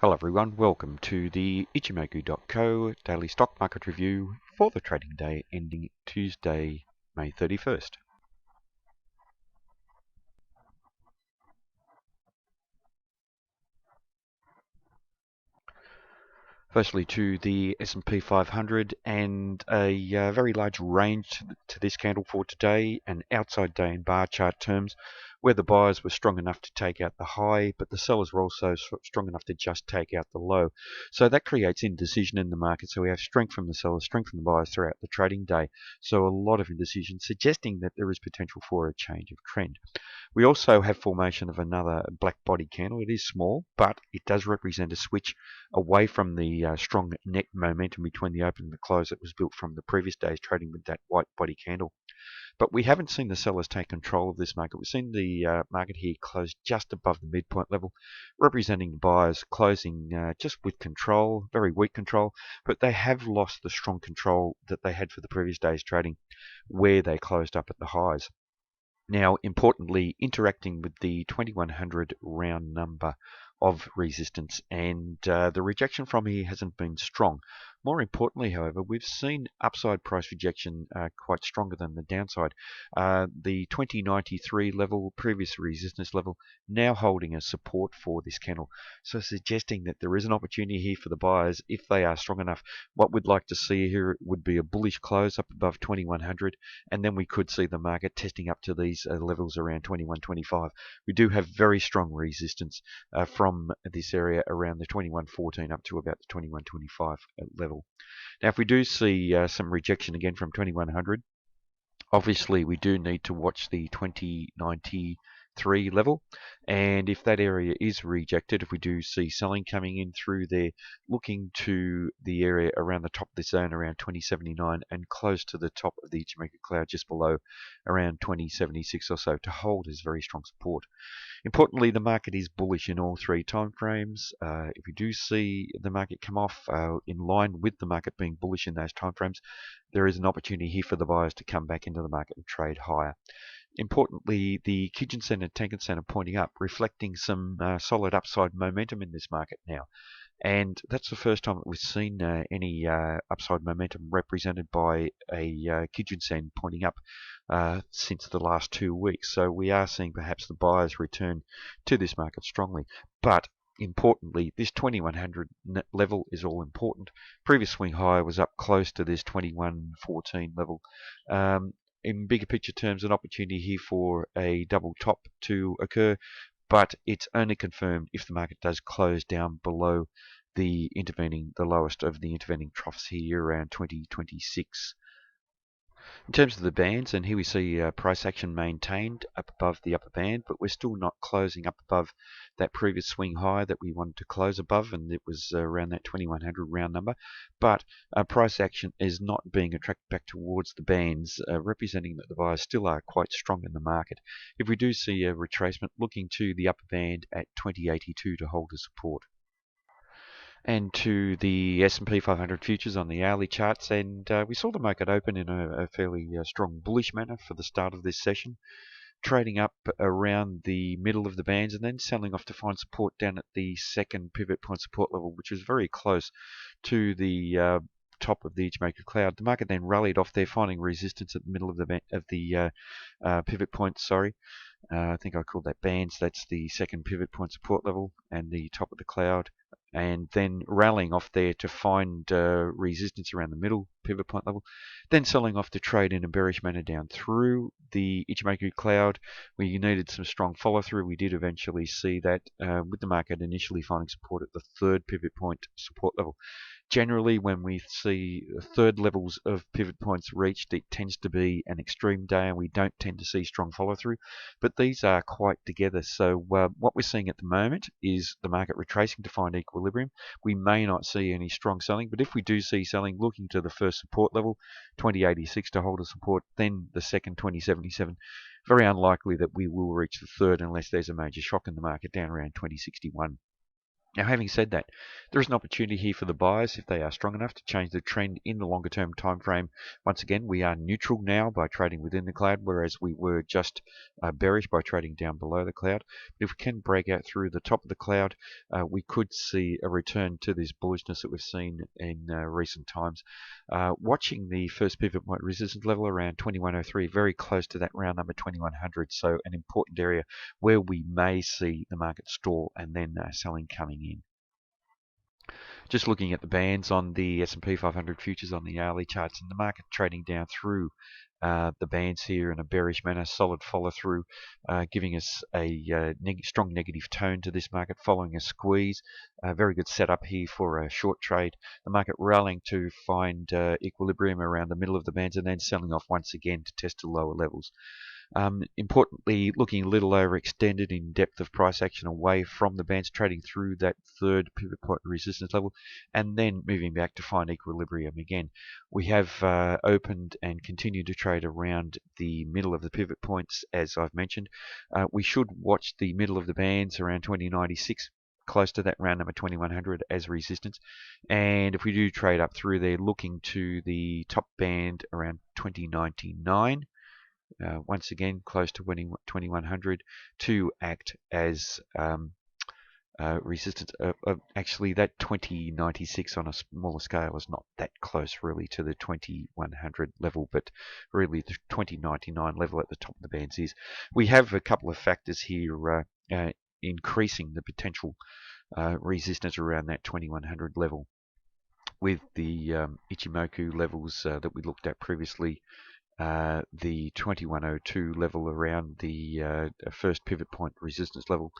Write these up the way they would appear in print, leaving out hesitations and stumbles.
Hello everyone, welcome to the Ichimoku.co daily stock market review for the trading day ending Tuesday, May 31st. Firstly to the S&P 500 and a very large range to this candle for today, an outside day in bar chart terms where the buyers were strong enough to take out the high, but the sellers were also strong enough to just take out the low. So that creates indecision in the market. So we have strength from the sellers, strength from the buyers throughout the trading day. So a lot of indecision, suggesting that there is potential for a change of trend. We also have formation of another black body candle. It is small, but it does represent a switch away from the strong net momentum between the open and the close that was built from the previous day's trading with that white body candle. But we haven't seen the sellers take control of this market. We've seen the market here close just above the midpoint level, representing the buyers closing just with control, very weak control, but they have lost the strong control that they had for the previous day's trading, where they closed up at the highs. Now, importantly, interacting with the 2100 round number of resistance, and the rejection from here hasn't been strong. More importantly, however, we've seen upside price rejection quite stronger than the downside. The 2093 level, previous resistance level, now holding as support for this candle. So suggesting that there is an opportunity here for the buyers if they are strong enough. What we'd like to see here would be a bullish close up above 2100, and then we could see the market testing up to these levels around 2125. We do have very strong resistance from this area around the 2114 up to about the 2125 level. Now, if we do see some rejection again from 2100, obviously we do need to watch the 2093 level, and if that area is rejected, if we do see selling coming in through there, looking to the area around the top of the zone around 2079 and close to the top of the Ichimoku cloud just below around 2076 or so to hold as very strong support. Importantly, the market is bullish in all three timeframes. If we do see the market come off in line with the market being bullish in those timeframes, there is an opportunity here for the buyers to come back into the market and trade higher. Importantly, the Kijun-sen and Tenkan-sen are pointing up, reflecting some solid upside momentum in this market now. And that's the first time that we've seen any upside momentum represented by a Kijun-sen pointing up since the last 2 weeks. So we are seeing perhaps the buyers return to this market strongly. But importantly, this 2100 level is all important. Previous swing high was up close to this 2114 level. In bigger picture terms, an opportunity here for a double top to occur, but it's only confirmed if the market does close down below the lowest of the intervening troughs here around 2026. In terms of the bands, and here we see price action maintained up above the upper band, but we're still not closing up above that previous swing high that we wanted to close above, and it was around that 2100 round number. But price action is not being attracted back towards the bands, representing that the buyers still are quite strong in the market. If we do see a retracement, looking to the upper band at 2082 to hold as support. And to the S&P 500 futures on the hourly charts, and we saw the market open in a fairly strong bullish manner for the start of this session, trading up around the middle of the bands and then selling off to find support down at the second pivot point support level, which was very close to the top of the Ichimoku cloud. The market then rallied off there, finding resistance at the middle of the pivot point. I think I called that bands. That's the second pivot point support level and the top of the cloud, and then rallying off there to find resistance around the middle pivot point level, then selling off to trade in a bearish manner down through the Ichimoku cloud. We needed some strong follow through. We did eventually see that with the market initially finding support at the third pivot point support level. Generally, when we see third levels of pivot points reached, it tends to be an extreme day and we don't tend to see strong follow through, but these are quite together. So what we're seeing at the moment is the market retracing to find equilibrium. We may not see any strong selling, but if we do see selling, looking to the first support level, 2086 to hold a support, then the second 2077, very unlikely that we will reach the third unless there's a major shock in the market down around 2061. Now, having said that, there is an opportunity here for the buyers, if they are strong enough, to change the trend in the longer term time frame. Once again, we are neutral now by trading within the cloud, whereas we were just bearish by trading down below the cloud. But if we can break out through the top of the cloud, we could see a return to this bullishness that we've seen in recent times. Watching the first pivot point resistance level around 2103, very close to that round number 2100, so an important area where we may see the market stall and then selling coming in. Just looking at the bands on the S&P 500 futures on the hourly charts, and the market trading down through the bands here in a bearish manner, solid follow through, giving us a strong negative tone to this market following a squeeze. A very good setup here for a short trade. The market rallying to find equilibrium around the middle of the bands and then selling off once again to test the lower levels. Importantly, looking a little overextended in depth of price action away from the bands, trading through that third pivot point resistance level, and then moving back to find equilibrium again. We have opened and continued to trade around the middle of the pivot points, as I've mentioned. We should watch the middle of the bands around 2096. Close to that round number 2100 as resistance, and if we do trade up through there, looking to the top band around 2099. Once again, close to 2100 to act as resistance. Actually, that 2096 on a smaller scale is not that close really to the 2100 level, but really the 2099 level at the top of the bands is. We have a couple of factors here increasing the potential resistance around that 2100 level, with the Ichimoku levels that we looked at previously. The 2102 level around the first pivot point resistance level,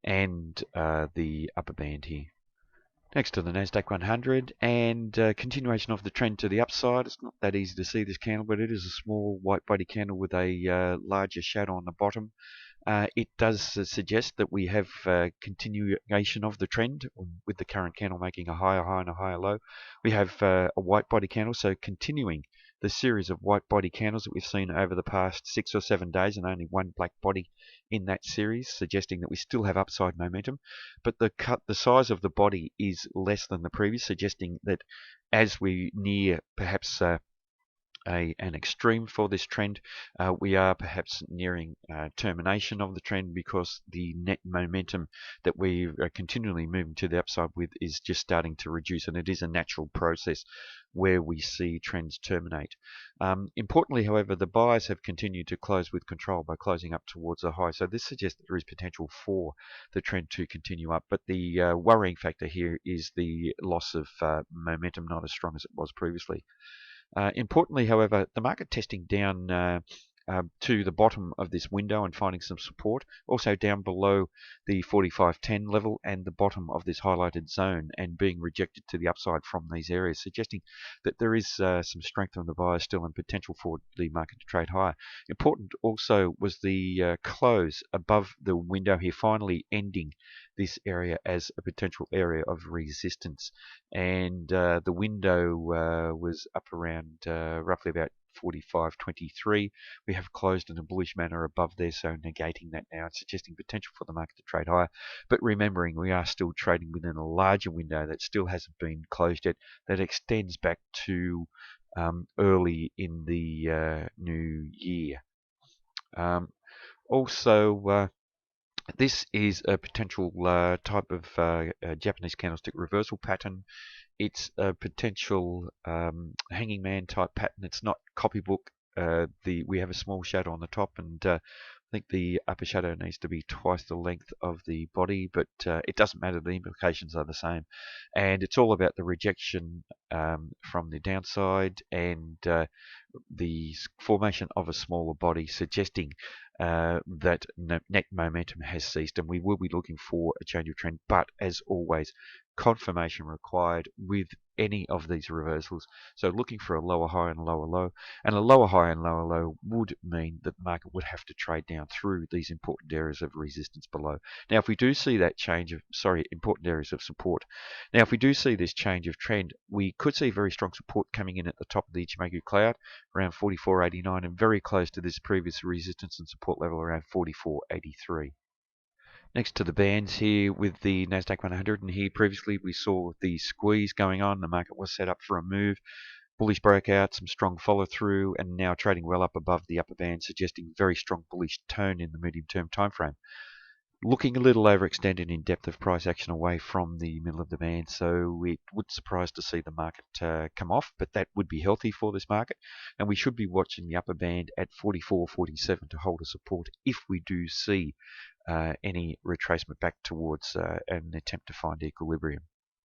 and the upper band here. Next to the Nasdaq 100, and continuation of the trend to the upside. It's not that easy to see this candle, but it is a small white body candle with a larger shadow on the bottom. It does suggest that we have continuation of the trend, with the current candle making a higher high and a higher low. We have a white body candle, so continuing the series of white body candles that we've seen over the past 6 or 7 days, and only one black body in that series, suggesting that we still have upside momentum. But the size of the body is less than the previous, suggesting that as we near perhaps an extreme for this trend, we are perhaps nearing termination of the trend, because the net momentum that we are continually moving to the upside with is just starting to reduce, and it is a natural process where we see trends terminate. Importantly, however, the buyers have continued to close with control by closing up towards the high, so this suggests that there is potential for the trend to continue up, but the worrying factor here is the loss of momentum, not as strong as it was previously. Importantly, however, the market testing down to the bottom of this window and finding some support, also down below the 4510 level and the bottom of this highlighted zone, and being rejected to the upside from these areas, suggesting that there is some strength on the buyers still and potential for the market to trade higher. Important also was the close above the window here, finally ending this area as a potential area of resistance, and the window was up around roughly about 45.23. We have closed in a bullish manner above there, so negating that now and suggesting potential for the market to trade higher. But remembering, we are still trading within a larger window that still hasn't been closed yet, that extends back to early in the new year. Also, this is a potential type of Japanese candlestick reversal pattern. It's a potential hanging man type pattern. It's not copybook. We have a small shadow on the top, and I think the upper shadow needs to be twice the length of the body, but it doesn't matter. The implications are the same, and it's all about the rejection from the downside and the formation of a smaller body, suggesting that net momentum has ceased, and we will be looking for a change of trend. But as always, confirmation required with any of these reversals. So looking for a lower high and lower low, and a lower high and lower low would mean that the market would have to trade down through these important areas of resistance below. Now, if we do see that change of, important areas of support. Now, if we do see this change of trend, we could see very strong support coming in at the top of the Ichimoku cloud, around 44.89, and very close to this previous resistance and support level around 44.83. Next to the bands here with the Nasdaq 100, and here previously we saw the squeeze going on. The market was set up for a move. Bullish breakout, some strong follow through, and now trading well up above the upper band, suggesting very strong bullish tone in the medium term time frame. Looking a little overextended in depth of price action away from the middle of the band, so it would surprise to see the market come off, but that would be healthy for this market, and we should be watching the upper band at 44.47 to hold a support if we do see any retracement back towards an attempt to find equilibrium.